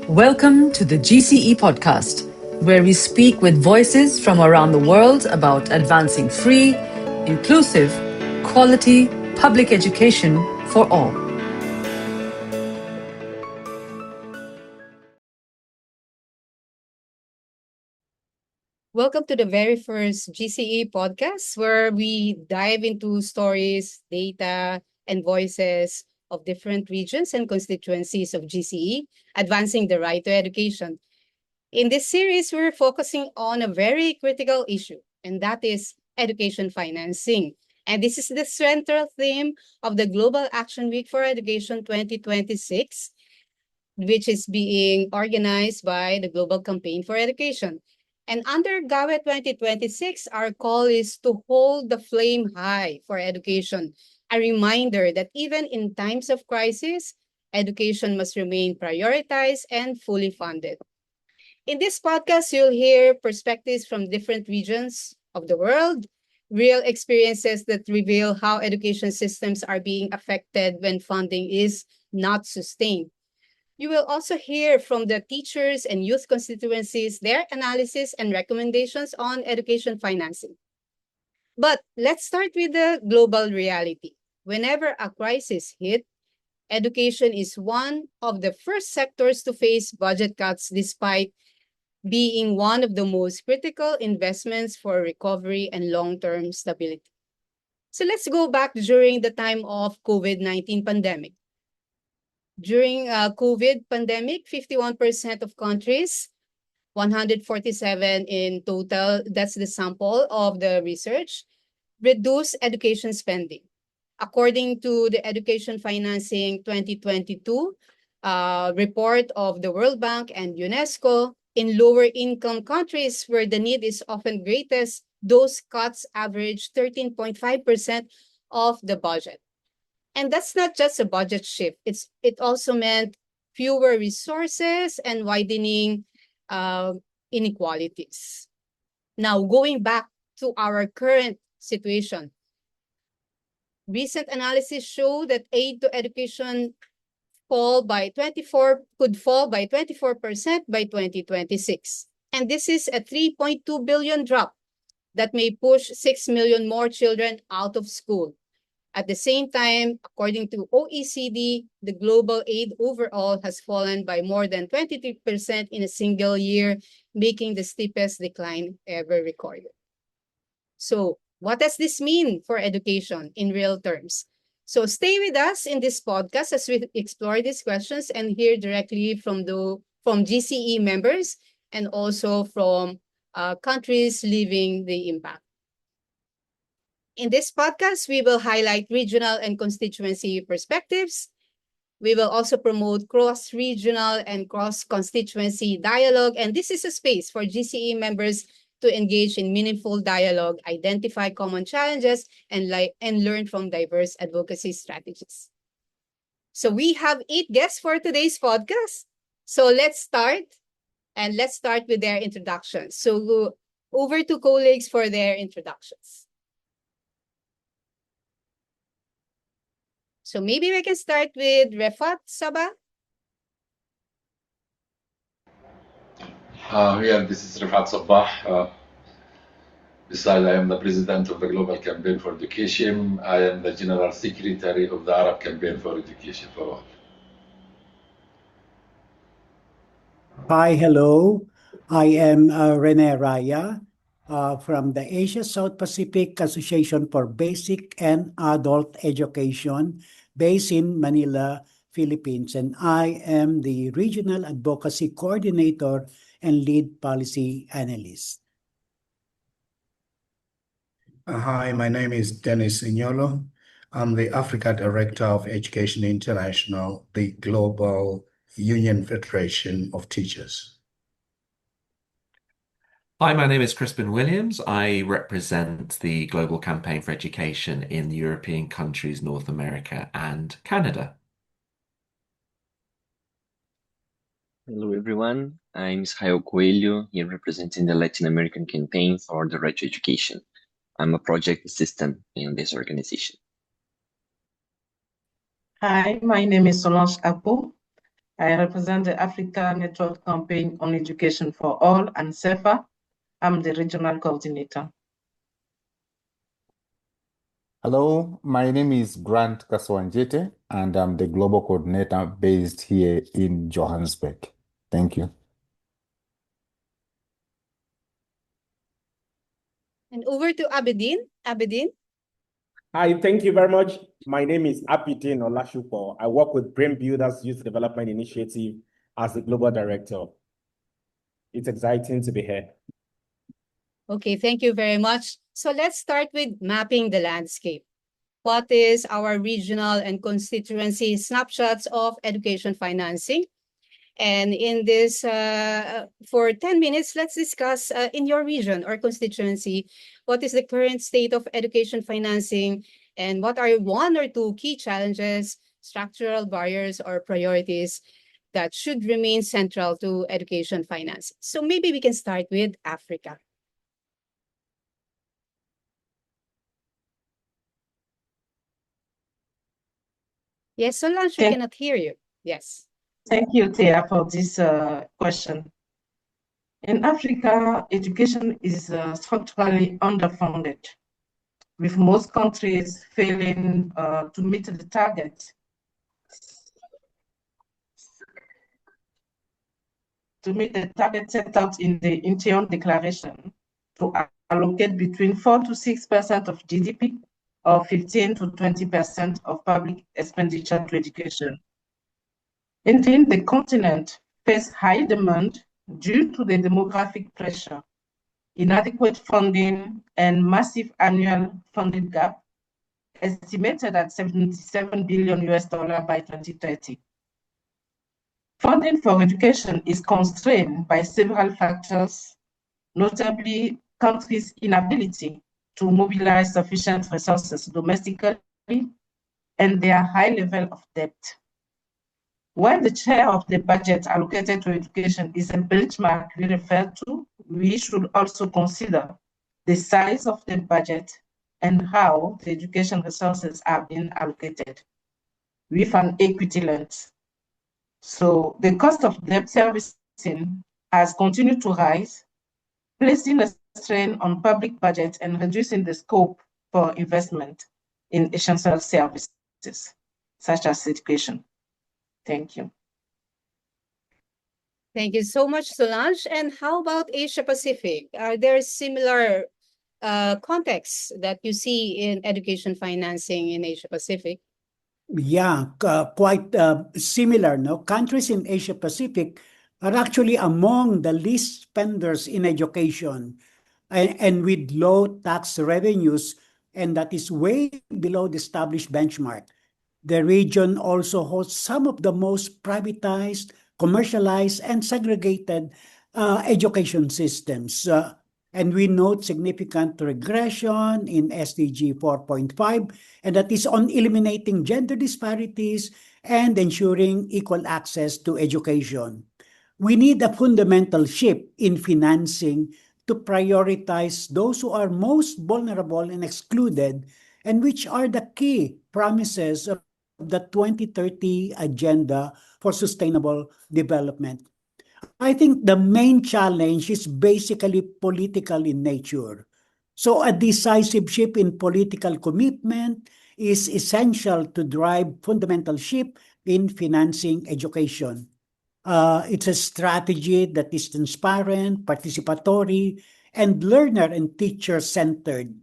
Welcome to the GCE podcast, where we speak with voices from around the world about advancing free, inclusive, quality public education for all. Welcome to the very first GCE podcast where we dive into stories, data, and voices of different regions and constituencies of GCE, advancing the right to education. In this series, we're focusing on a very critical issue, and that is education financing. And this is the central theme of the Global Action Week for Education 2026, which is being organized by the Global Campaign for Education. And under GAWE 2026, our call is to hold the flame high for education, a reminder that even in times of crisis, education must remain prioritized and fully funded. In this podcast, you'll hear perspectives from different regions of the world, real experiences that reveal how education systems are being affected when funding is not sustained. You will also hear from the teachers and youth constituencies their analysis and recommendations on education financing. But let's start with the global reality. Whenever a crisis hits, education is one of the first sectors to face budget cuts despite being one of the most critical investments for recovery and long-term stability. So let's go back during the time of COVID-19 pandemic. During COVID pandemic, 51% of countries, 147 in total, that's the sample of the research, reduce education spending. According to the Education Financing 2022 report of the World Bank and UNESCO, in lower income countries where the need is often greatest, those cuts average 13.5% of the budget. And that's not just a budget shift. It also meant fewer resources and widening inequalities. Now, going back to our current situation, recent analysis show that aid to education could fall by 24% by 2026. And this is a 3.2 billion drop that may push 6 million more children out of school. At the same time, according to OECD, the global aid overall has fallen by more than 23% in a single year, making the steepest decline ever recorded. So, what does this mean for education in real terms? So, stay with us in this podcast as we explore these questions and hear directly from GCE members and also from countries living the impact. In this podcast, we will highlight regional and constituency perspectives. We will also promote cross-regional and cross-constituency dialogue. And this is a space for GCE members to engage in meaningful dialogue, identify common challenges, and learn from diverse advocacy strategies. So we have 8 guests for today's podcast. So let's start. And let's start with their introductions. So over to colleagues for their introductions. So maybe we can start with Refat Sabah. This is Rifat Sabah. Besides, I am the president of the Global Campaign for Education. I am the general secretary of the Arab Campaign for Education for All. Hi, hello. I am Rene Raya from the Asia South Pacific Association for Basic and Adult Education based in Manila, Philippines. And I am the Regional Advocacy Coordinator and Lead Policy Analyst. Hi, my name is Dennis Inyolo. I'm the Africa Director of Education International, the Global Union Federation of Teachers. Hi, my name is Crispin Williams. I represent the Global Campaign for Education in European countries, North America, and Canada. Hello, everyone. I'm Israel Coelho, here representing the Latin American Campaign for the Right to Education. I'm a project assistant in this organization. Hi, my name is Solange Apo. I represent the Africa Network Campaign on Education for All and SEFA. I'm the regional coordinator. Hello, my name is Grant Kaswanjete, and I'm the global coordinator based here in Johannesburg. Thank you. And over to Abedin. Abedin. Hi, thank you very much. My name is Apitin Olashupo. I work with Brain Builders Youth Development Initiative as the global director. It's exciting to be here. Okay, thank you very much. So let's start with mapping the landscape. What is our regional and constituency snapshots of education financing? And in this, for 10 minutes, let's discuss in your region or constituency, what is the current state of education financing and what are one or two key challenges, structural barriers, or priorities that should remain central to education finance. So maybe we can start with Africa. Yes, Solange, we cannot hear you. Yes. Thank you, Thea, for this question. In Africa, education is structurally underfunded, with most countries failing to meet the target set out in the Incheon Declaration to allocate between 4 to 6% of GDP or 15 to 20% of public expenditure to education. Indeed, the continent faces high demand due to the demographic pressure, inadequate funding, and massive annual funding gap, estimated at $77 billion by 2030. Funding for education is constrained by several factors, notably countries' inability to mobilize sufficient resources domestically and their high level of debt. While the share of the budget allocated to education is a benchmark we refer to, we should also consider the size of the budget and how the education resources are being allocated with an equity lens. So the cost of debt servicing has continued to rise, placing a strain on public budget and reducing the scope for investment in essential services, such as education. Thank you. Thank you so much, Solange. And how about Asia Pacific? Are there similar contexts that you see in education financing in Asia Pacific? Yeah, quite similar. No, countries in Asia Pacific are actually among the least spenders in education, and with low tax revenues, and that is way below the established benchmark. The region also hosts some of the most privatized, commercialized, and segregated education systems. And we note significant regression in SDG 4.5, and that is on eliminating gender disparities and ensuring equal access to education. We need a fundamental shift in financing to prioritize those who are most vulnerable and excluded, and which are the key promises of the 2030 Agenda for Sustainable Development. I think the main challenge is basically political in nature. So a decisive shift in political commitment is essential to drive fundamental shift in financing education. It's a strategy that is transparent, participatory, and learner and teacher-centered.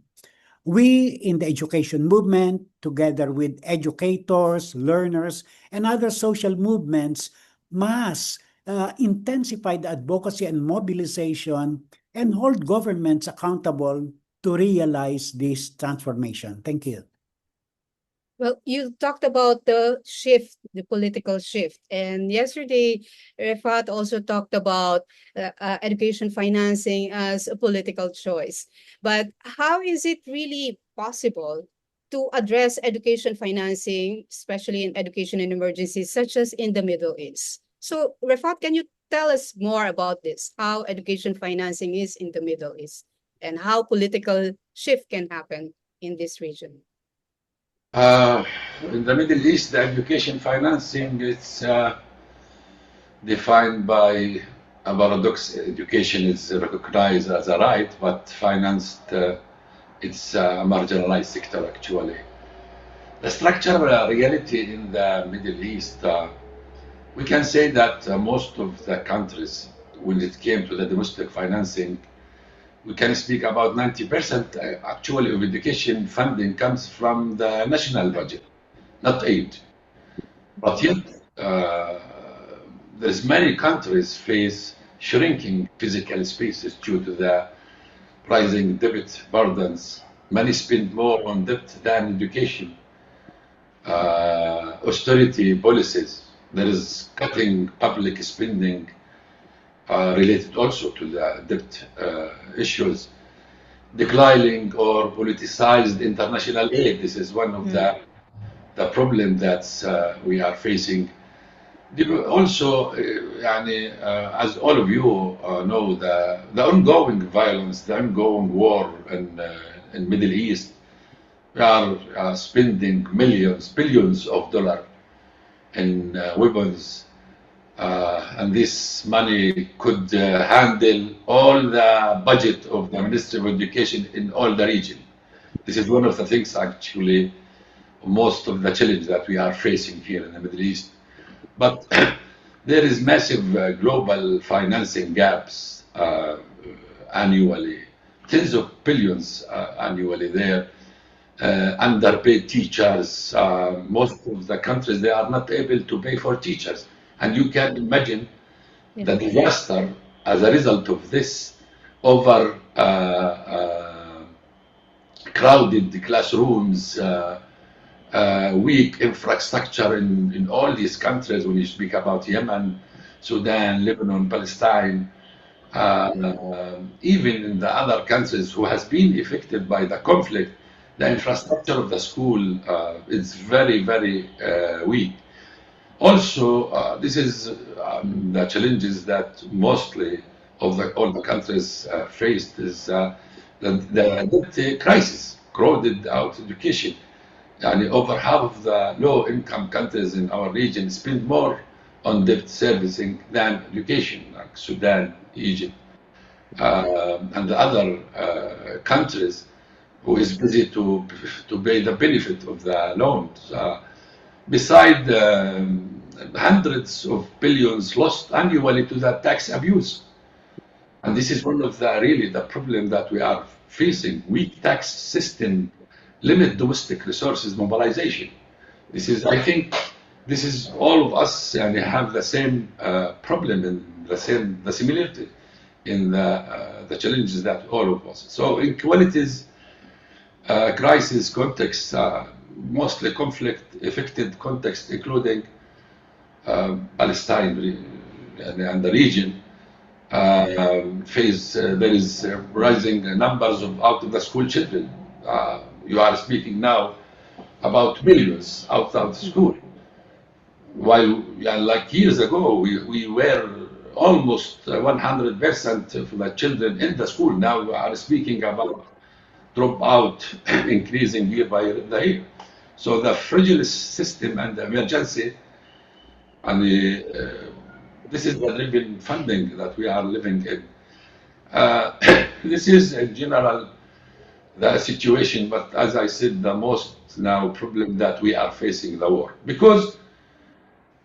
We in the education movement, together with educators, learners, and other social movements, must intensify the advocacy and mobilization and hold governments accountable to realize this transformation. Thank you. Well, you talked about the shift, the political shift. And yesterday, Refat also talked about education financing as a political choice. But how is it really possible to address education financing, especially in education in emergencies, such as in the Middle East? So, Refat, can you tell us more about this, how education financing is in the Middle East and how political shift can happen in this region? In the Middle East, the education financing, it's defined by a paradox. Education is recognized as a right, but financed, it's a marginalized sector actually. The structural reality in the Middle East, we can say that most of the countries, when it came to the domestic financing, we can speak about 90% actually of education funding comes from the national budget, not aid. But yet, there's many countries face shrinking physical spaces due to the rising debt burdens. Many spend more on debt than education. Austerity policies, there is cutting public spending related also to the debt issues, declining or politicized international aid. This is one of the problem that we are facing. Also, as all of you know, the ongoing violence, the ongoing war in Middle East, we are spending millions, billions of dollars in weapons, and this money could handle all the budget of the Ministry of Education in all the region. This is one of the things actually, most of the challenge that we are facing here in the Middle East. But there is massive global financing gaps annually, tens of billions annually there. Underpaid teachers, most of the countries, they are not able to pay for teachers. And you can imagine the disaster as a result of this over crowded classrooms, weak infrastructure in all these countries. When you speak about Yemen, Sudan, Lebanon, Palestine, even in the other countries who has been affected by the conflict, the infrastructure of the school is very, very weak. Also, this is the challenges that mostly of all the countries faced is the debt crisis, crowded out education. Over half of the low-income countries in our region spend more on debt servicing than education, like Sudan, Egypt, and the other countries who is busy to pay the benefit of the loans. Beside hundreds of billions lost annually to the tax abuse. And this is one of the really the problem that we are facing. Weak tax system limit domestic resources mobilization. This is, I think, this is all of us and have the same problem and the similarity in the challenges that all of us. So inequalities, crisis context, mostly conflict-affected context, including Palestine and the region, face there is rising numbers of out of the school children. You are speaking now about millions out of school. While like years ago, we were almost 100% of the children in the school. Now we are speaking about dropout increasing year by year. So the fragile system and the emergency, and this is the driven funding that we are living in. This is in general the situation, but as I said, the most now problem that we are facing the war, because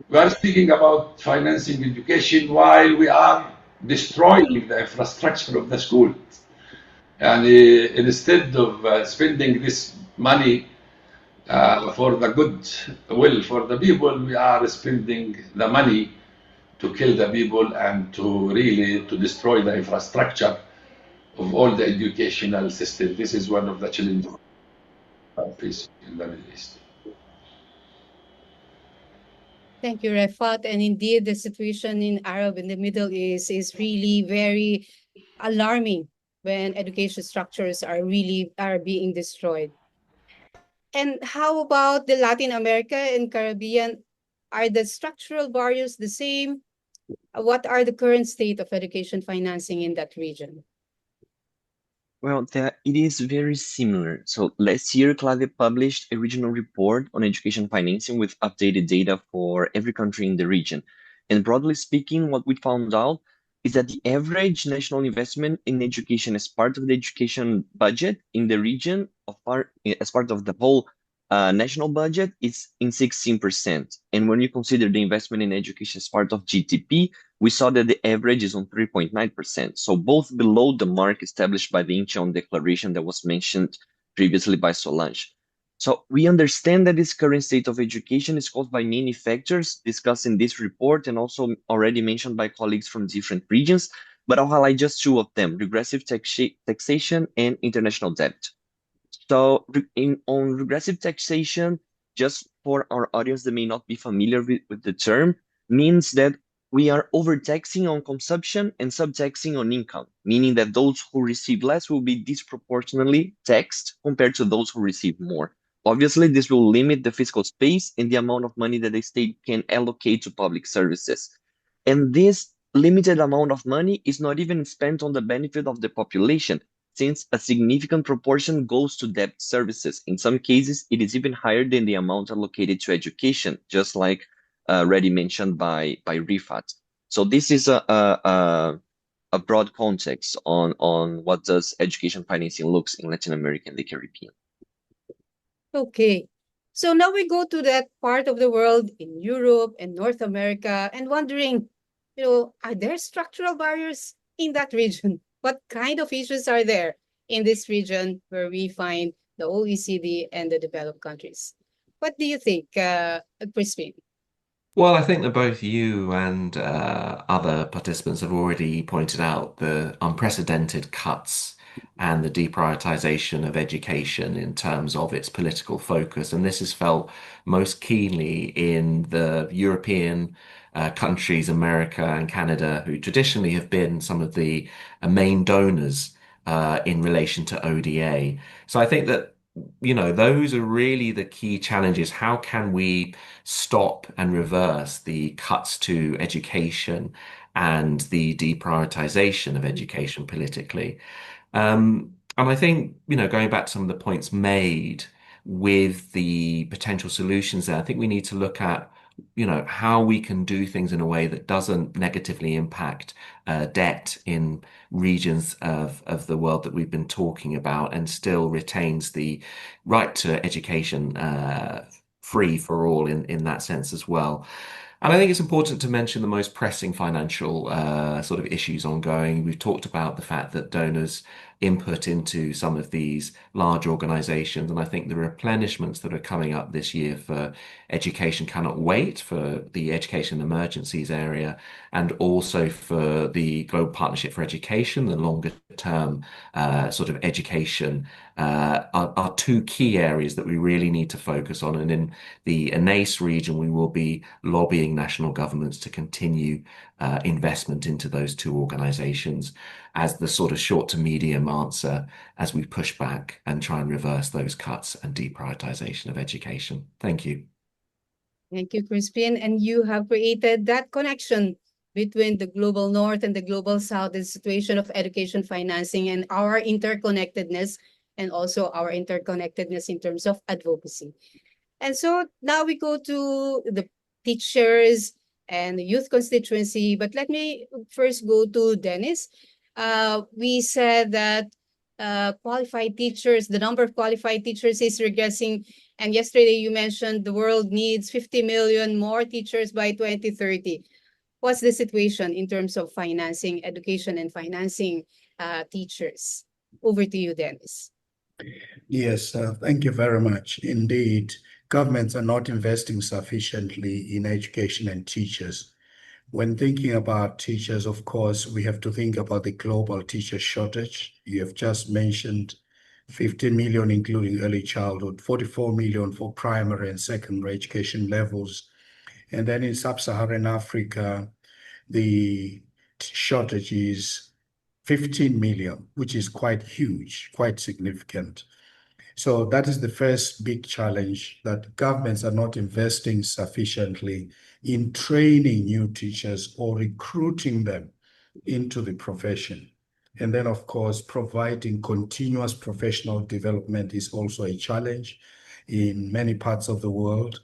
we are speaking about financing education while we are destroying the infrastructure of the school. And instead of spending this money for the good will for the people, we are spending the money to kill the people and to really to destroy the infrastructure of all the educational system. This is one of the challenges facing in the Middle East. Thank you, Refat. And indeed, the situation in Arab in the Middle East is really very alarming when education structures are being destroyed. And how about the Latin America and Caribbean? Are the structural barriers the same? What are the current state of education financing in that region? Well, it is very similar. So last year, CLADE published a regional report on education financing with updated data for every country in the region. And broadly speaking, what we found out is that the average national investment in education as part of the education budget in the region as part of the whole national budget is in 16%. And when you consider the investment in education as part of GDP, we saw that the average is on 3.9%. So both below the mark established by the Incheon Declaration that was mentioned previously by Solange. So we understand that this current state of education is caused by many factors discussed in this report and also already mentioned by colleagues from different regions, but I'll highlight just two of them, regressive taxation and international debt. So on regressive taxation, just for our audience that may not be familiar with the term, means that we are overtaxing on consumption and subtaxing on income, meaning that those who receive less will be disproportionately taxed compared to those who receive more. Obviously, this will limit the fiscal space and the amount of money that the state can allocate to public services. And this limited amount of money is not even spent on the benefit of the population, since a significant proportion goes to debt services. In some cases, it is even higher than the amount allocated to education, just like already mentioned by Rifat. So this is a broad context on what does education financing looks in Latin America and the Caribbean. Okay. So now we go to that part of the world in Europe and North America and wondering, are there structural barriers in that region? What kind of issues are there in this region where we find the OECD and the developed countries? What do you think, Crispin? Well, I think that both you and other participants have already pointed out the unprecedented cuts and the deprioritization of education in terms of its political focus. And this is felt most keenly in the European countries, America and Canada, who traditionally have been some of the main donors in relation to ODA. So I think that those are really the key challenges. How can we stop and reverse the cuts to education and the deprioritization of education politically? And I think, going back to some of the points made with the potential solutions there, I think we need to look at, how we can do things in a way that doesn't negatively impact debt in regions of the world that we've been talking about and still retains the right to education free for all in that sense as well. And I think it's important to mention the most pressing financial sort of issues ongoing. We've talked about the fact that donors input into some of these large organizations. And I think the replenishments that are coming up this year for education cannot wait, for the education emergencies area, and also for the Global Partnership for Education, the longer term sort of education are two key areas that we really need to focus on. And in the ANACE region, we will be lobbying national governments to continue investment into those two organizations as the sort of short to medium answer as we push back and try and reverse those cuts and deprioritization of education. Thank you. Thank you, Crispin. And you have created that connection between the global north and the global south, the situation of education financing and our interconnectedness, and also our interconnectedness in terms of advocacy. And so now we go to the teachers and the youth constituency, but let me first go to Dennis. We said that qualified teachers, the number of qualified teachers is regressing. And yesterday you mentioned the world needs 50 million more teachers by 2030. What's the situation in terms of financing education and financing teachers? Over to you, Dennis. Yes, thank you very much. Indeed, governments are not investing sufficiently in education and teachers. When thinking about teachers, of course, we have to think about the global teacher shortage. You have just mentioned 15 million, including early childhood, 44 million for primary and secondary education levels. And then in sub-Saharan Africa, the shortage is 15 million, which is quite huge, quite significant. So that is the first big challenge, that governments are not investing sufficiently in training new teachers or recruiting them into the profession. And then, of course, providing continuous professional development is also a challenge in many parts of the world.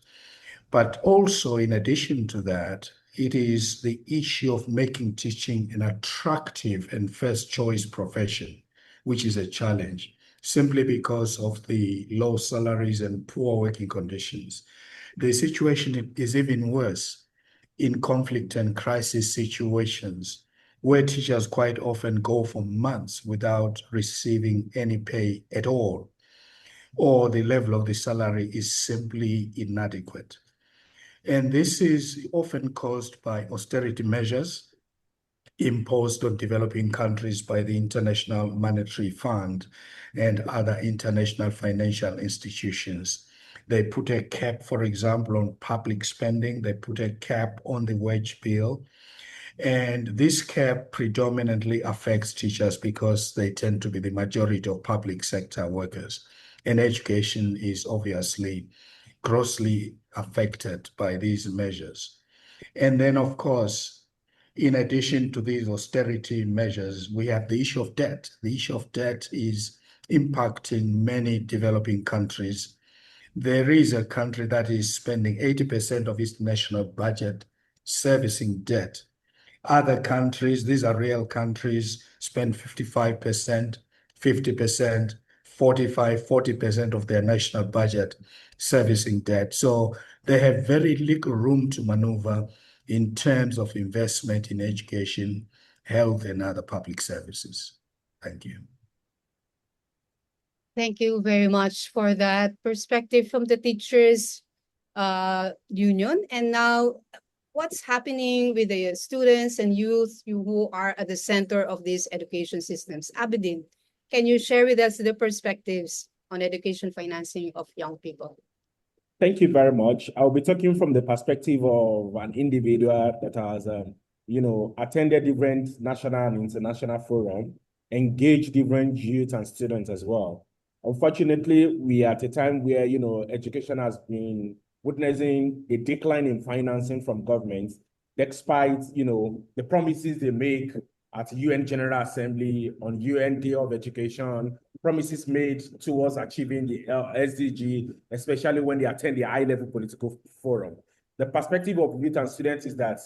But also, in addition to that, it is the issue of making teaching an attractive and first choice profession, which is a challenge simply because of the low salaries and poor working conditions. The situation is even worse in conflict and crisis situations, where teachers quite often go for months without receiving any pay at all, or the level of the salary is simply inadequate. And this is often caused by austerity measures imposed on developing countries by the International Monetary Fund and other international financial institutions. They put a cap, for example, on public spending. They put a cap on the wage bill. And this cap predominantly affects teachers because they tend to be the majority of public sector workers. And education is obviously grossly affected by these measures. And then, of course, in addition to these austerity measures, we have the issue of debt. The issue of debt is impacting many developing countries. There is a country that is spending 80% of its national budget servicing debt. Other countries, these are real countries, spend 55%, 50%, 45, 40% of their national budget servicing debt. So they have very little room to maneuver in terms of investment in education, health, and other public services. Thank you. Thank you very much for that perspective from the teachers union. And now, what's happening with the students and youth who are at the center of these education systems? Abedin, can you share with us the perspectives on education financing of young people? Thank you very much. I'll be talking from the perspective of an individual that has, attended different national and international forums, engaged different youth and students as well. Unfortunately, we are at a time where, education has been witnessing a decline in financing from governments, despite, the promises they make at UN General Assembly on UN Day of Education, promises made towards achieving the SDG, especially when they attend the high-level political forum. The perspective of youth and students is that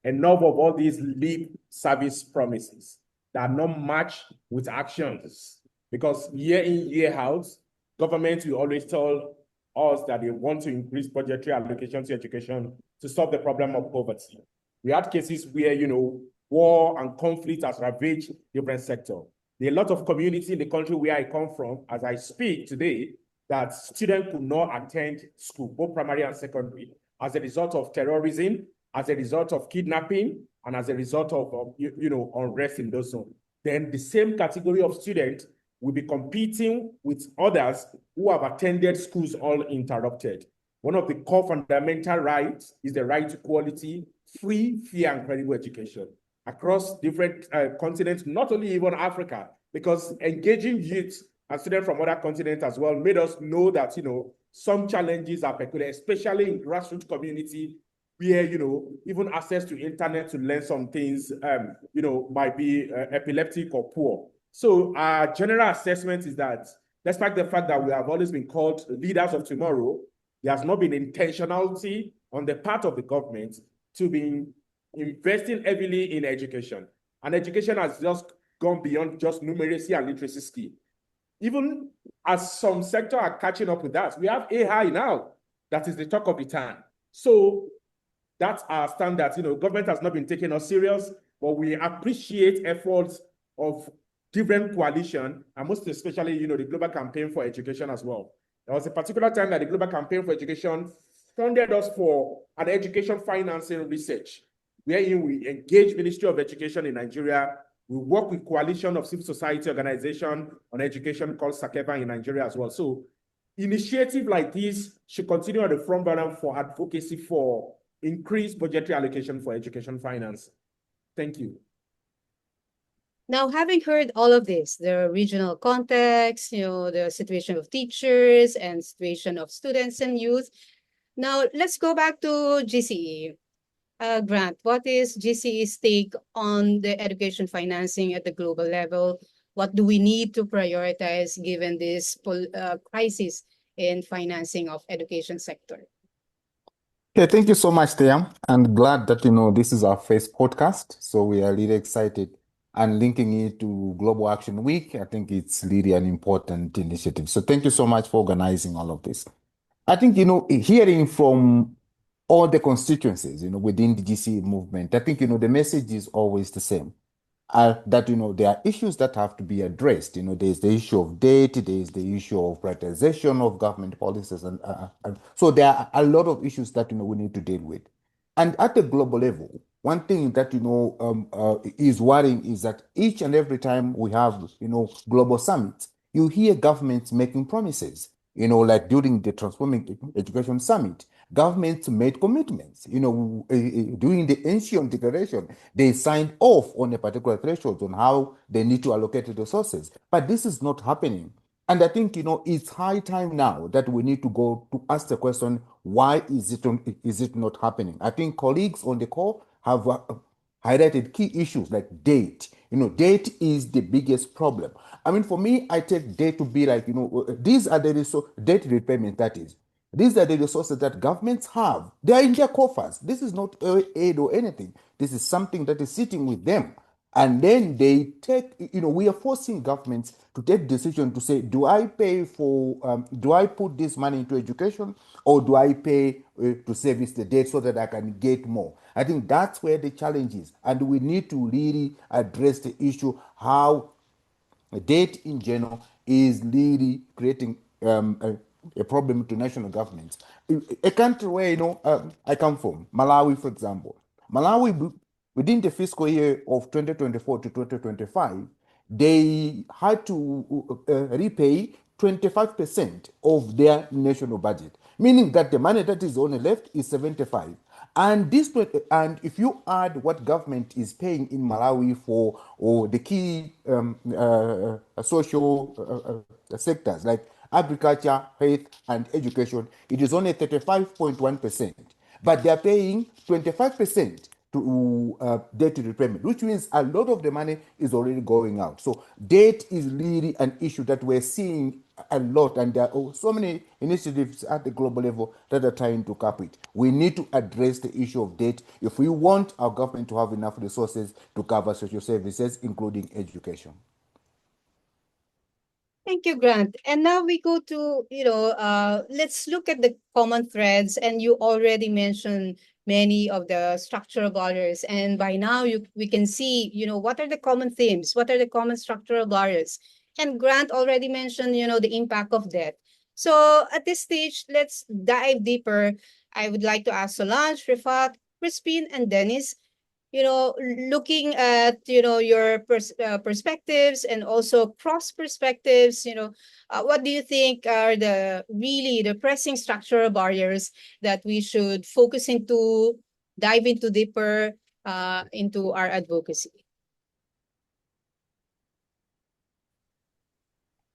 enough of all these lip service promises that are not matched with actions, because year in, year out, government will always tell us that they want to increase budgetary allocation to education to solve the problem of poverty. We had cases where, war and conflict has ravaged different sectors. There are a lot of community in the country where I come from, as I speak today, that students could not attend school, both primary and secondary, as a result of terrorism, as a result of kidnapping, and as a result of unrest in those zones. Then the same category of students will be competing with others who have attended schools uninterrupted. One of the core fundamental rights is the right to quality, free, fair, and credible education across different continents, not only even Africa, because engaging youth and students from other continents as well made us know that, some challenges are peculiar, especially in grassroots community, where, even access to internet to learn some things, might be epileptic or poor. So our general assessment is that despite the fact that we have always been called leaders of tomorrow, there has not been intentionality on the part of the government to be investing heavily in education. And education has just gone beyond just numeracy and literacy skill. Even as some sectors are catching up with that, we have AI now. That is the talk of the town. So that's our standard. Government has not been taking us serious, but we appreciate efforts of different coalition, and most especially, the Global Campaign for Education as well. There was a particular time that the Global Campaign for Education funded us for an education financing research, wherein we engage Ministry of Education in Nigeria. We work with coalition of civil society organization on education called Sakeva in Nigeria as well. So initiative like this should continue at the front burner for advocacy for increased budgetary allocation for education finance. Thank you. Now, having heard all of this, the regional context, the situation of teachers and situation of students and youth, now let's go back to GCE. Grant, what is GCE's take on the education financing at the global level? What do we need to prioritize given this crisis in financing of education sector? Okay, thank you so much, Tiam. And glad that this is our first podcast. So we are really excited and linking it to Global Action Week. I think it's really an important initiative. So thank you so much for organizing all of this. I think, hearing from all the constituencies, within the GCE movement, I think, the message is always the same. That there are issues that have to be addressed. There's the issue of debt, there's the issue of privatization of government policies, and so there are a lot of issues that we need to deal with. And at the global level, one thing that is worrying is that each and every time we have global summits, you hear governments making promises. Like during the Transforming Education Summit, governments made commitments. During the ancient declaration, they signed off on a particular threshold on how they need to allocate the resources. But this is not happening. And I think, it's high time now that we need to go to ask the question, why is it not happening? I think colleagues on the call have highlighted key issues like debt. Debt is the biggest problem. I mean, for me, I take debt to be like, these are the debt repayment, that is. These are the resources that governments have. They are in their coffers. This is not aid or anything. This is something that is sitting with them. And then they take, we are forcing governments to take decision to say, do I do I put this money into education, or do I pay to service the debt so that I can get more? I think that's where the challenge is. And we need to really address the issue how debt in general is really creating a problem to national governments. A country where I come from, Malawi, for example, Malawi within the fiscal year of 2024 to 2025, they had to repay 25% of their national budget, meaning that the money that is only left is 75. And if you add what government is paying in Malawi for or the key social sectors like agriculture, health, and education, it is only 35.1%. But they are paying 25% to debt repayment, which means a lot of the money is already going out. So debt is really an issue that we're seeing a lot, and there are so many initiatives at the global level that are trying to cap it. We need to address the issue of debt if we want our government to have enough resources to cover social services, including education. Thank you, Grant. And now we go to, let's look at the common threads. And you already mentioned many of the structural barriers. And by now we can see, what are the common themes? What are the common structural barriers? And Grant already mentioned, the impact of debt. So at this stage, let's dive deeper. I would like to ask Solange, Rifat, Crispin, and Dennis, looking at, your perspectives and also cross perspectives, what do you think are the pressing structural barriers that we should focus into, dive into deeper into our advocacy?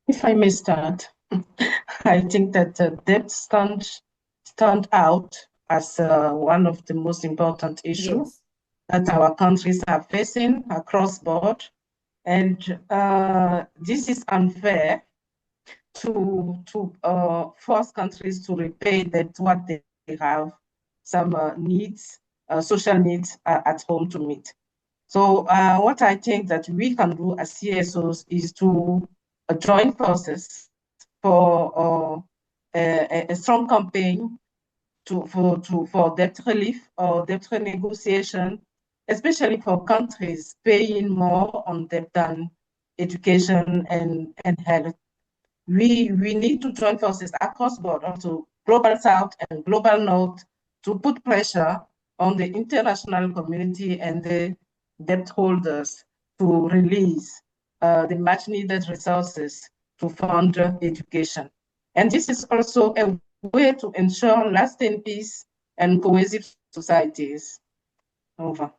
If I may start, I think that debt stand out as one of the most important issues that our countries are facing across board. And this is unfair to force countries to repay that what they have some needs, social needs at home to meet. So what I think that we can do as CSOs is to join forces for a strong campaign for debt relief or debt renegotiation, especially for countries paying more on debt than education and health. We need to join forces across board, also global south and global north, to put pressure on the international community and the debt holders to release the much needed resources to fund education. And this is also a way to ensure lasting peace and cohesive societies. Over.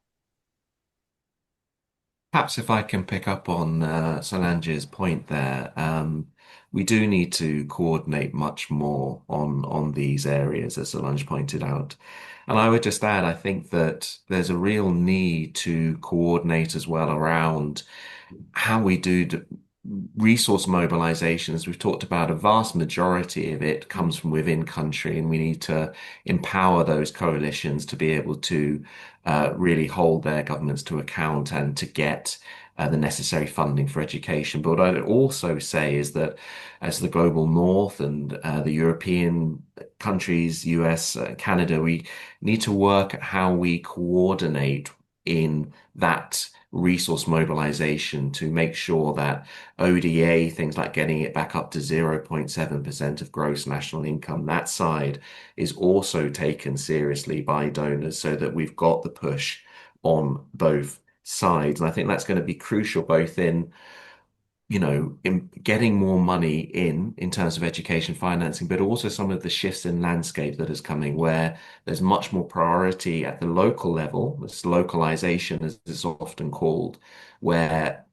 Perhaps if I can pick up on Solange's point there, we do need to coordinate much more on these areas, as Solange pointed out. And I would just add, I think that there's a real need to coordinate as well around how we do resource mobilization, as we've talked about, a vast majority of it comes from within country, and we need to empower those coalitions to be able to really hold their governments to account and to get the necessary funding for education. But what I'd also say is that as the global north and the European countries, US, Canada, we need to work at how we coordinate in that resource mobilization to make sure that ODA, things like getting it back up to 0.7% of gross national income, that side is also taken seriously by donors so that we've got the push on both sides. And I think that's going to be crucial both in in getting more money in terms of education financing, but also some of the shifts in landscape that is coming, where there's much more priority at the local level, this localization as it's often called, where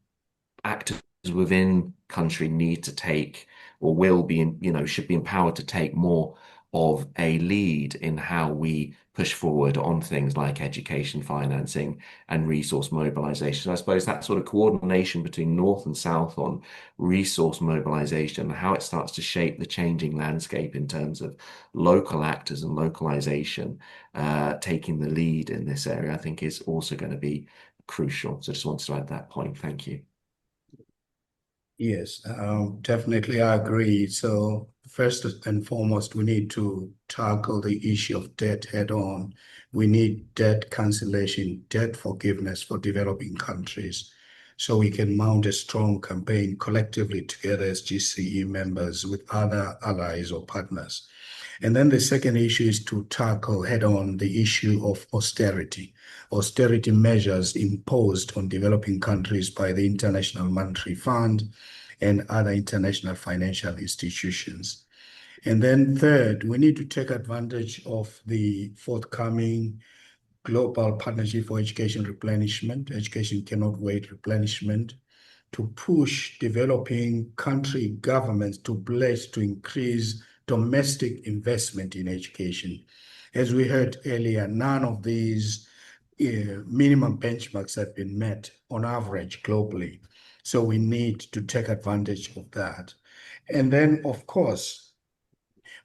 actors within country need to take or will be, should be empowered to take more of a lead in how we push forward on things like education financing and resource mobilization. So I suppose that sort of coordination between North and South on resource mobilization and how it starts to shape the changing landscape in terms of local actors and localization taking the lead in this area, I think is also going to be crucial. So just wanted to add that point. Thank you. Yes, definitely I agree. So first and foremost, we need to tackle the issue of debt head on. We need debt cancellation, debt forgiveness for developing countries, so we can mount a strong campaign collectively together as GCE members with other allies or partners. And then the second issue is to tackle head on the issue of austerity measures imposed on developing countries by the International Monetary Fund and other international financial institutions. And then third, we need to take advantage of the forthcoming Global Partnership for Education Replenishment, Education Cannot Wait replenishment, to push developing country governments to pledge to increase domestic investment in education. As we heard earlier, none of these minimum benchmarks have been met on average globally. So we need to take advantage of that. And then, of course,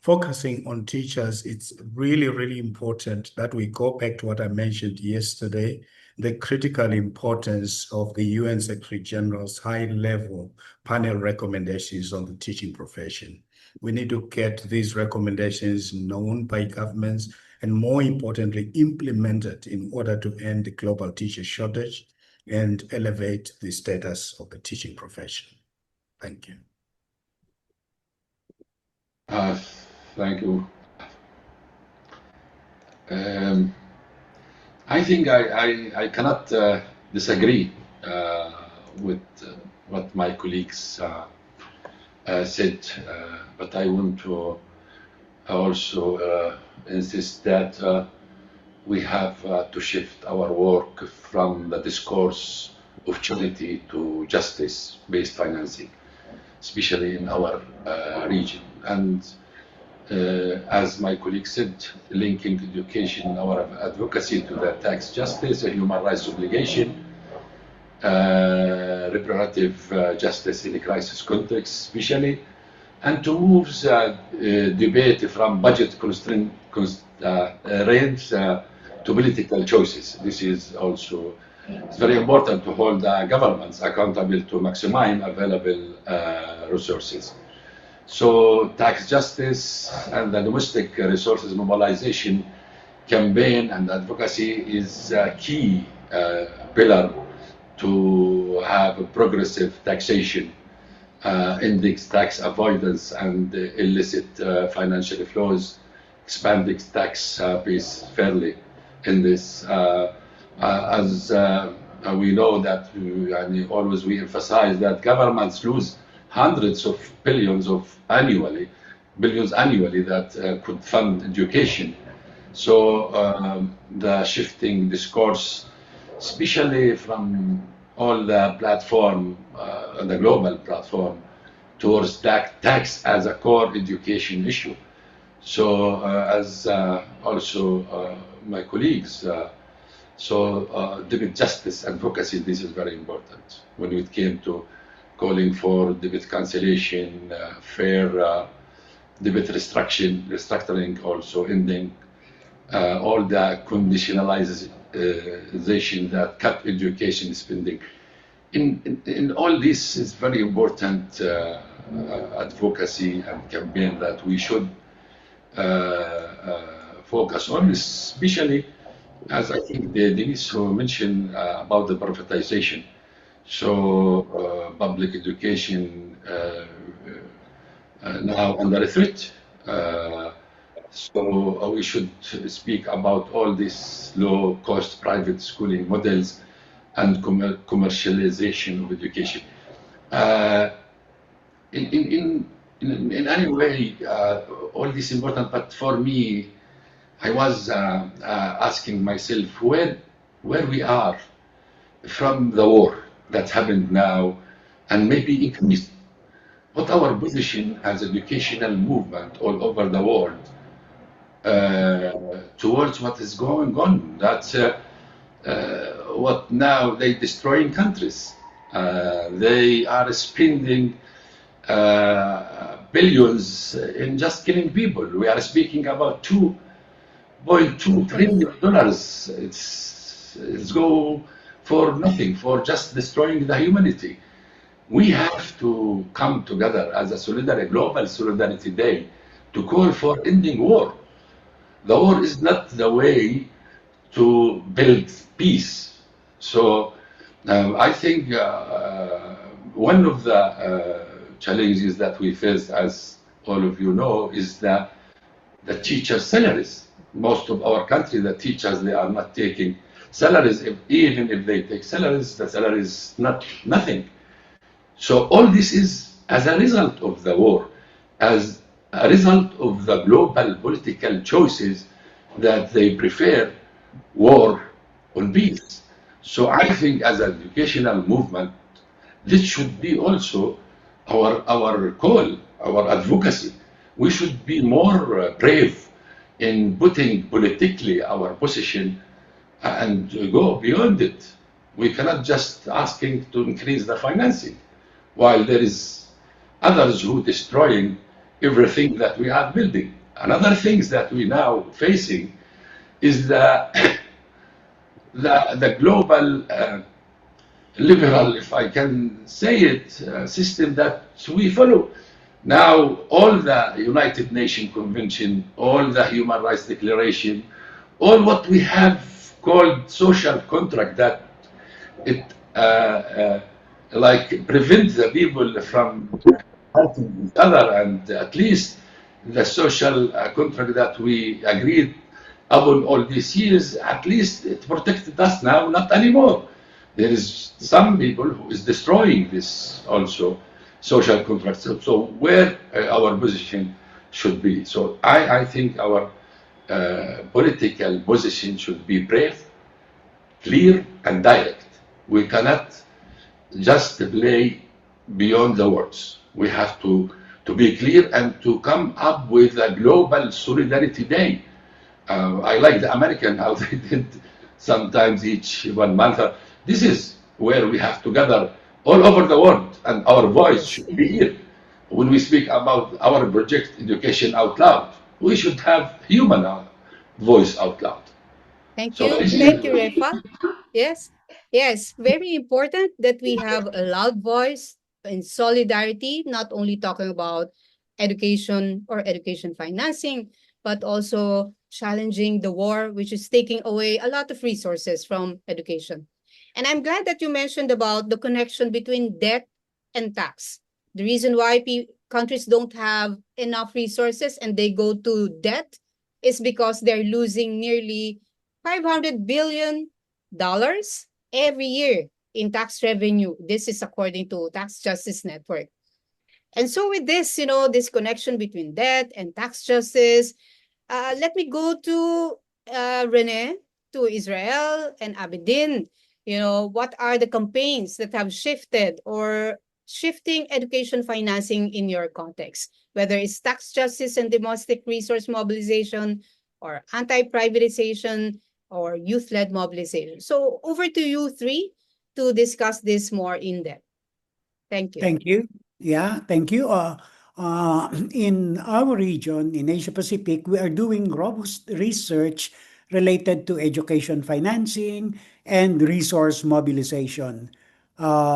focusing on teachers, it's really, really important that we go back to what I mentioned yesterday, the critical importance of the UN Secretary General's high-level panel recommendations on the teaching profession. We need to get these recommendations known by governments and, more importantly, implemented in order to end the global teacher shortage and elevate the status of the teaching profession. Thank you. Thank you. I think I cannot disagree with what my colleagues said, but I want to also insist that we have to shift our work from the discourse of charity to justice-based financing, especially in our region. And as my colleague said, linking education and our advocacy to the tax justice, a human rights obligation, reparative justice in a crisis context, especially, and to move the debate from budget constraints to political choices. This is also it's very important to hold the governments accountable to maximize available resources. So tax justice and the domestic resources mobilization campaign and advocacy is a key pillar to have a progressive taxation, index tax avoidance and illicit financial flows, expanding tax base fairly in this. As we know that always we emphasize that governments lose hundreds of billions annually that could fund education. So the shifting discourse, especially from all the platform, the global platform, towards tax as a core education issue. So as also my colleagues, debate justice advocacy, this is very important when it came to calling for debt cancellation, fair debt restructuring, also ending all the conditionalization that cut education spending. In all this is very important advocacy and campaign that we should focus on, especially as I think Denise who mentioned about the privatization. So public education now under threat. So we should speak about all these low-cost private schooling models and commercialization of education. In any way, all this important, but for me, I was asking myself where we are from the war that happened now and maybe increased. What our position as educational movement all over the world towards what is going on. That's what now they destroying countries. They are spending billions in just killing people. We are speaking about $2.2 trillion. It's go for nothing, for just destroying the humanity. We have to come together as a global solidarity day to call for ending war. The war is not the way to build peace. So I think one of the challenges that we face, as all of you know, is the teachers' salaries. Most of our country, the teachers, they are not taking salaries. Even if they take salaries, the salary is nothing. So all this is as a result of the war, as a result of the global political choices that they prefer war on peace. So I think as an educational movement, this should be also our call, our advocacy. We should be more brave in putting politically our position and go beyond it. We cannot just asking to increase the financing, while there is others who destroying everything that we are building. Another things that we now facing is the global liberal, if I can say it, system that we follow. Now, all the United Nations Convention, all the Human Rights Declaration, all what we have called social contract that it like prevent the people from helping each other, and at least the social contract that we agreed upon all these years, at least it protected us. Now not anymore. There is some people who is destroying this also social contract. So where our position should be. So I think our political position should be brave, clear and direct. We cannot just play beyond the words. We have to be clear and to come up with a global solidarity day. I like the American, how they did sometimes each 1 month. This is where we have to gather all over the world, and our voice should be here. When we speak about our project, Education Out Loud, we should have human voice out loud. Thank So you. Thank you, Refa. Yes. Yes. Very important that we have a loud voice in solidarity, not only talking about education or education financing, but also challenging the war, which is taking away a lot of resources from education. And I'm glad that you mentioned about the connection between debt and tax. The reason why countries don't have enough resources and they go to debt is because they're losing nearly $500 billion every year in tax revenue. This is according to Tax Justice Network. And so with this, this connection between debt and tax justice, let me go to Rene, to Israel and Abedin. What are the campaigns that have shifted or shifting education financing in your context, whether it's tax justice and domestic resource mobilization or anti-privatization or youth-led mobilization? So over to you three to discuss this more in depth. Thank you. Thank you. Yeah, thank you. In our region, in Asia Pacific, we are doing robust research related to education financing and resource mobilization.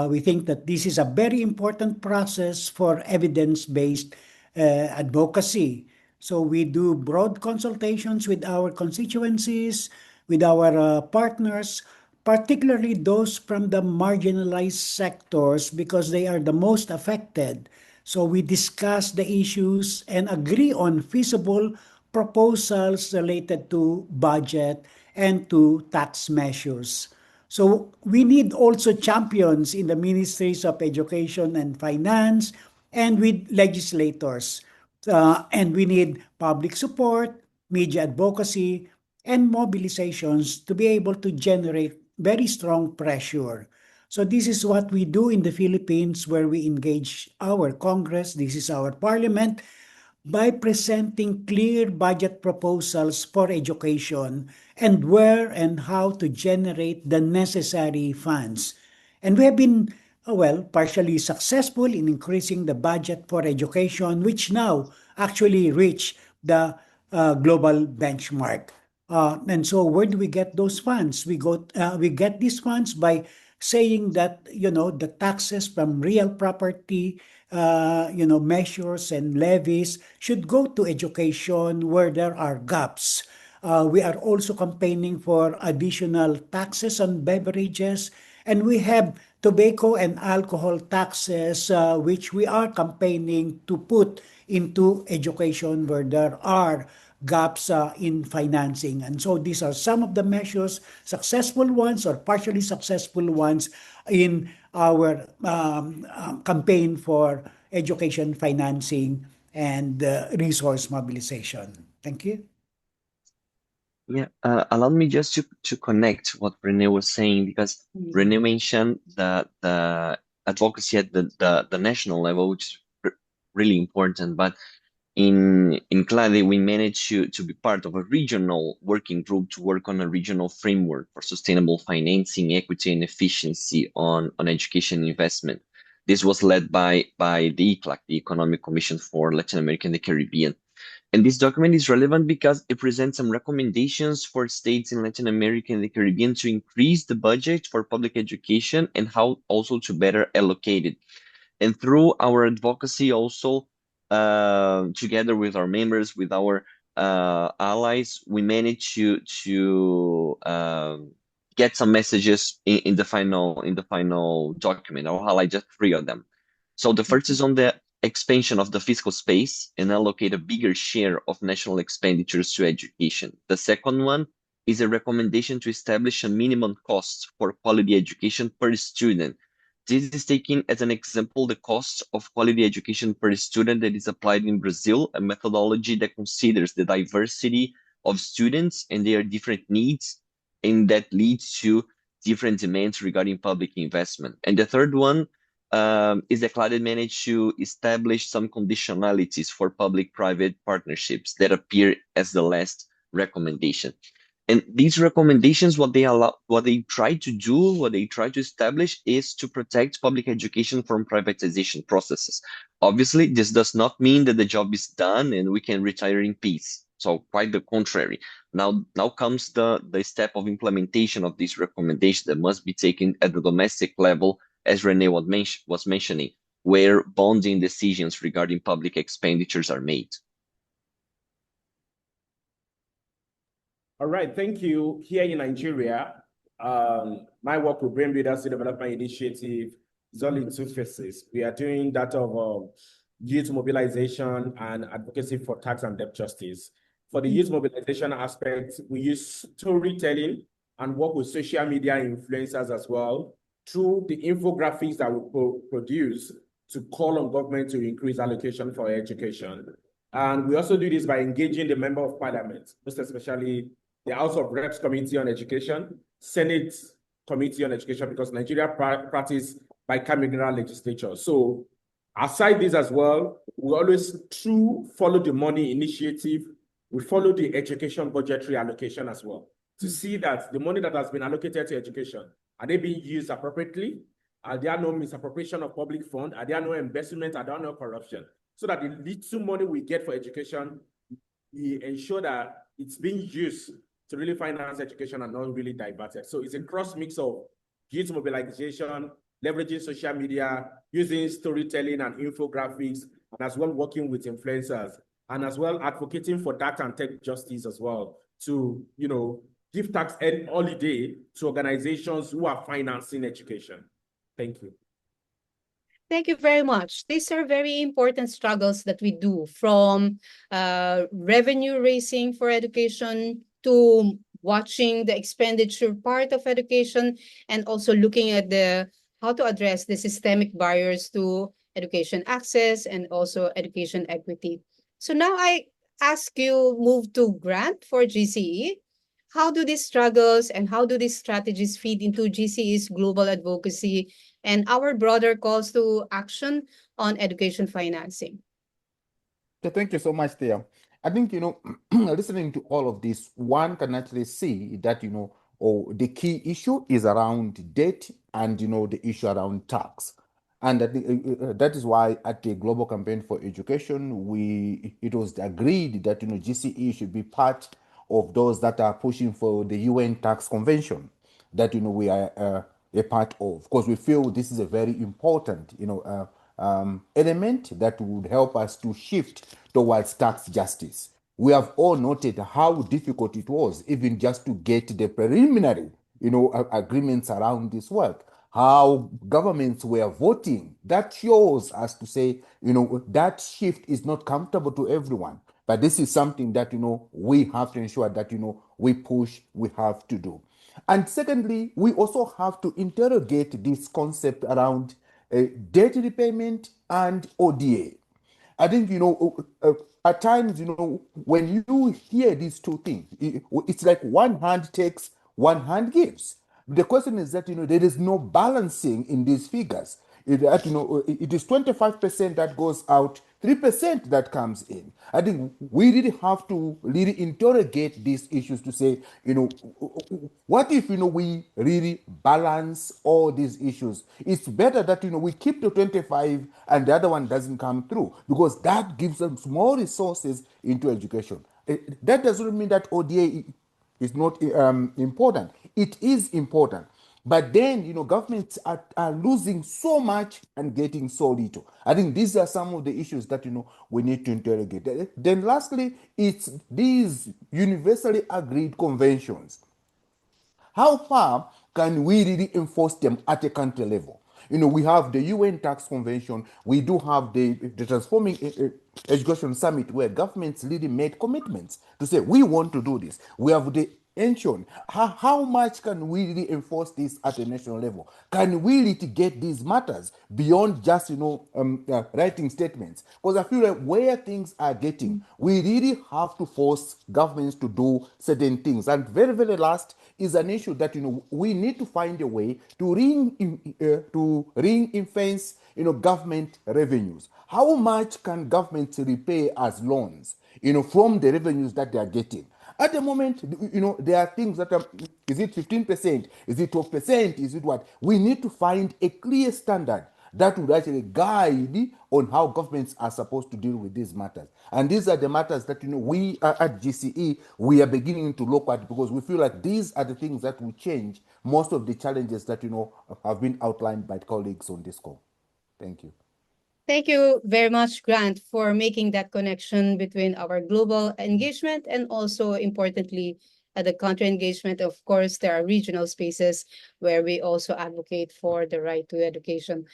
We think that this is a very important process for evidence-based advocacy. So we do broad consultations with our constituencies, with our partners, particularly those from the marginalized sectors because they are the most affected. So we discuss the issues and agree on feasible proposals related to budget and to tax measures. So we need also champions in the ministries of education and finance and with legislators. And we need public support, media advocacy, and mobilizations to be able to generate very strong pressure. So this is what we do in the Philippines where we engage our Congress, this is our parliament, by presenting clear budget proposals for education and where and how to generate the necessary funds. And we have been, partially successful in increasing the budget for education, which now actually reach the global benchmark. And so where do we get those funds? We get these funds by saying that, the taxes from real property, measures and levies should go to education where there are gaps. We are also campaigning for additional taxes on beverages, and we have tobacco and alcohol taxes, which we are campaigning to put into education where there are gaps in financing. And so these are some of the measures, successful ones or partially successful ones in our campaign for education financing and resource mobilization. Thank you. Yeah, allow me just to connect what Rene was saying, because Rene mentioned the advocacy at the national level, which is really important. But in GLADE, we managed to be part of a regional working group to work on a regional framework for sustainable financing, equity, and efficiency on education investment. This was led by the ECLAC, the Economic Commission for Latin America and the Caribbean. And this document is relevant because it presents some recommendations for states in Latin America and the Caribbean to increase the budget for public education and how also to better allocate it. And through our advocacy also, together with our members, with our allies, we managed to get some messages in the final document. I'll highlight just 3 of them. So the first is on the expansion of the fiscal space and allocate a bigger share of national expenditures to education. The second one is a recommendation to establish a minimum cost for quality education per student. This is taking as an example the cost of quality education per student that is applied in Brazil, a methodology that considers the diversity of students and their different needs, and that leads to different demands regarding public investment. And the third one is that GLADE managed to establish some conditionalities for public-private partnerships that appear as the last recommendation. And these recommendations, what they try to establish is to protect public education from privatization processes. Obviously, this does not mean that the job is done and we can retire in peace. So quite the contrary. Now comes the step of implementation of these recommendations that must be taken at the domestic level, as Rene was mentioning, where bonding decisions regarding public expenditures are made. All right, thank you. Here in Nigeria, my work with Brain Builders Development Initiative is all in 2 phases. We are doing that of youth mobilization and advocacy for tax and debt justice. For the youth mobilization aspect, we use storytelling and work with social media influencers as well through the infographics that we produce to call on government to increase allocation for education. And we also do this by engaging the Member of Parliament, most especially the House of Reps Committee on Education, Senate Committee on Education, because Nigeria practice bicameral legislature. So aside this as well, we always follow the money initiative. We follow the education budgetary allocation as well to see that the money that has been allocated to education, are they being used appropriately? Are there no misappropriation of public fund? Are there no embezzlement? Are there no corruption? So that the little money we get for education, we ensure that it's being used to really finance education and not really diverted. So it's a cross mix of youth mobilization, leveraging social media, using storytelling and infographics, and as well working with influencers, and as well advocating for data and tech justice as well to, give tax holiday to organizations who are financing education. Thank you. Thank you very much. These are very important struggles that we do, from revenue raising for education to watching the expenditure part of education, and also looking at how to address the systemic barriers to education access and also education equity. So now I ask you move to Grant for GCE. How do these struggles and how do these strategies feed into GCE's global advocacy and our broader calls to action on education financing? So thank you so much, Thea. I think, listening to all of this, one can actually see that, the key issue is around debt and, the issue around tax. And that is why at the Global Campaign for Education, it was agreed that, GCE should be part of those that are pushing for the UN Tax Convention that, we are a part of, because we feel this is a very important, element that would help us to shift towards tax justice. We have all noted how difficult it was even just to get the preliminary, agreements around this work. How governments were voting. That shows us to say, that shift is not comfortable to everyone. But this is something that, we have to ensure that, we push, we have to do. And secondly, we also have to interrogate this concept around debt repayment and ODA. I think, at times, when you hear these two things, it's like one hand takes, one hand gives. The question is that, there is no balancing in these figures. It is 25% that goes out, 3% that comes in. I think we really have to really interrogate these issues to say, what if, we really balance all these issues? It's better that, we keep the 25 and the other one doesn't come through, because that gives us more resources into education. That doesn't mean that ODA is not important. It is important. But then, governments are losing so much and getting so little. I think these are some of the issues that, we need to interrogate. Then lastly, it's these universally agreed conventions. How far can we really enforce them at a country level? We have the UN Tax Convention. We do have the Transforming Education Summit, where governments really made commitments to say, we want to do this. We have the Enshon. How much can we really enforce this at a national level? Can we litigate these matters beyond just, writing statements? Because I feel like where things are getting, we really have to force governments to do certain things. And very, very last is an issue that, we need to find a way to ring-fence, government revenues. How much can governments repay as loans, from the revenues that they are getting? At the moment, there are things that are, is it 15%? Is it 12%? Is it what? We need to find a clear standard that would actually guide on how governments are supposed to deal with these matters. And these are the matters that, we at GCE, we are beginning to look at, because we feel like these are the things that will change most of the challenges that, have been outlined by colleagues on this call. Thank you. Thank you very much, Grant, for making that connection between our global engagement and also, importantly, the country engagement. Of course, there are regional spaces where we also advocate for the right to education.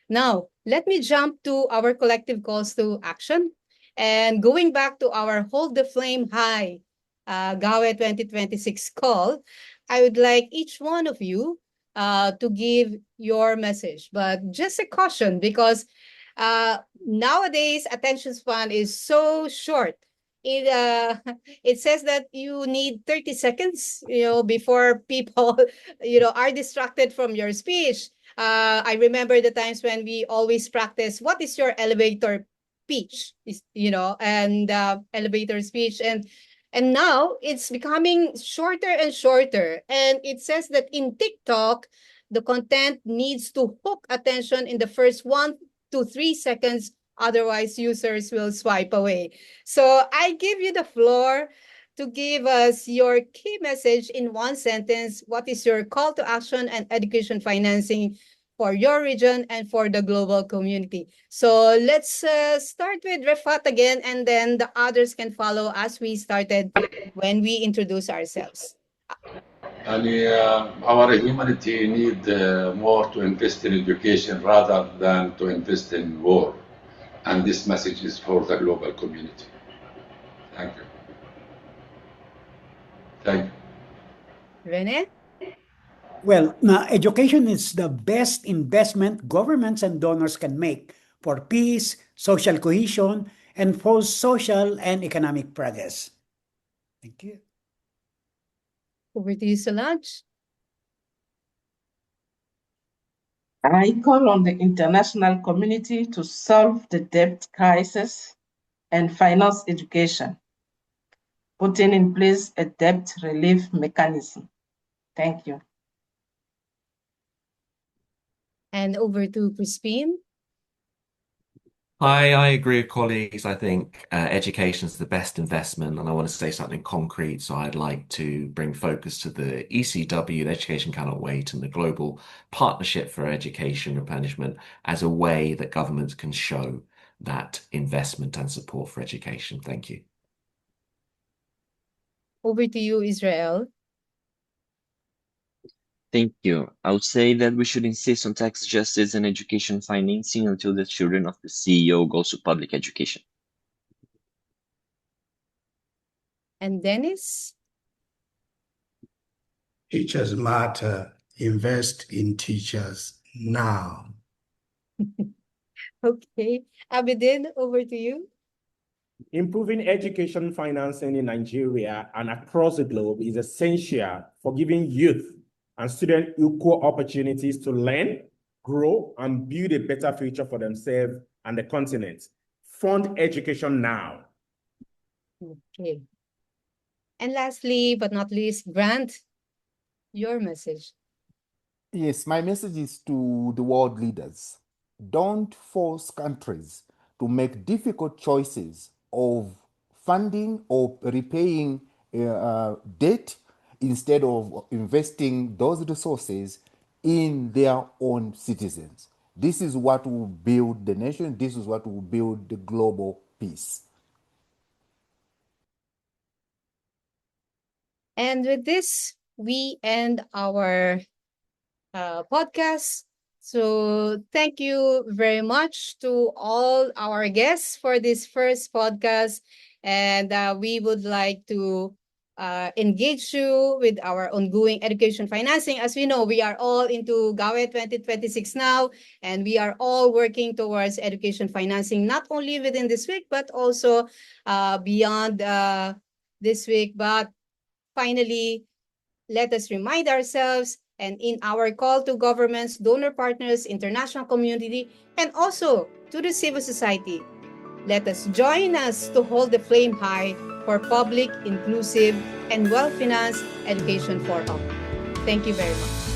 Now, let me jump to our collective calls to action. And going back to our Hold the Flame High GAWE 2026 call, I would like each one of you to give your message. But just a caution, because nowadays attention span is so short. It says that you need 30 seconds, before people, are distracted from your speech. I remember the times when we always practice what is your elevator pitch, and elevator speech, and now it's becoming shorter and shorter. And it says that in TikTok, The content needs to hook attention in the first 1 to 3 seconds. Otherwise, users will swipe away. So I give you the floor to give us your key message in one sentence. What is your call to action and education financing for your region and for the global community? So let's start with Refat again, and then the others can follow as we started when we introduce ourselves. Our humanity need more to invest in education rather than to invest in war. And this message is for the global community. Thank you. Thank you. Rene? Well, now, education is the best investment governments and donors can make for peace, social cohesion, and for social and economic progress. Thank you. Over to you, Solange. I call on the international community to solve the debt crisis and finance education, putting in place a debt relief mechanism. Thank you. And over to Crispin. I agree with colleagues. I think education is the best investment, and I want to say something concrete. So I'd like to bring focus to the ECW, the Education Cannot Wait, and the Global Partnership for Education Replenishment as a way that governments can show that investment and support for education. Thank you. Over to you, Israel. Thank you. I would say that we should insist on tax justice and education financing until the children of the CEO goes to public education. And Dennis? Teachers matter. Invest in teachers now. Okay. Abidin, over to you. Improving education financing in Nigeria and across the globe is essential for giving youth and students equal opportunities to learn, grow, and build a better future for themselves and the continent. Fund education now. Okay. And lastly, but not least, Grant, your message. Yes, my message is to the world leaders. Don't force countries to make difficult choices of funding or repaying debt instead of investing those resources in their own citizens. This is what will build the nation. This is what will build the global peace. And with this, we end our podcast. So thank you very much to all our guests for this first podcast. And we would like to engage you with our ongoing education financing. As we know, we are all into GAWE 2026 now, and we are all working towards education financing, not only within this week, but also beyond this week. But finally, let us remind ourselves, and in our call to governments, donor partners, international community, and also to the civil society, let us join us to hold the flame high for public, inclusive, and well-financed education for all. Thank you very much.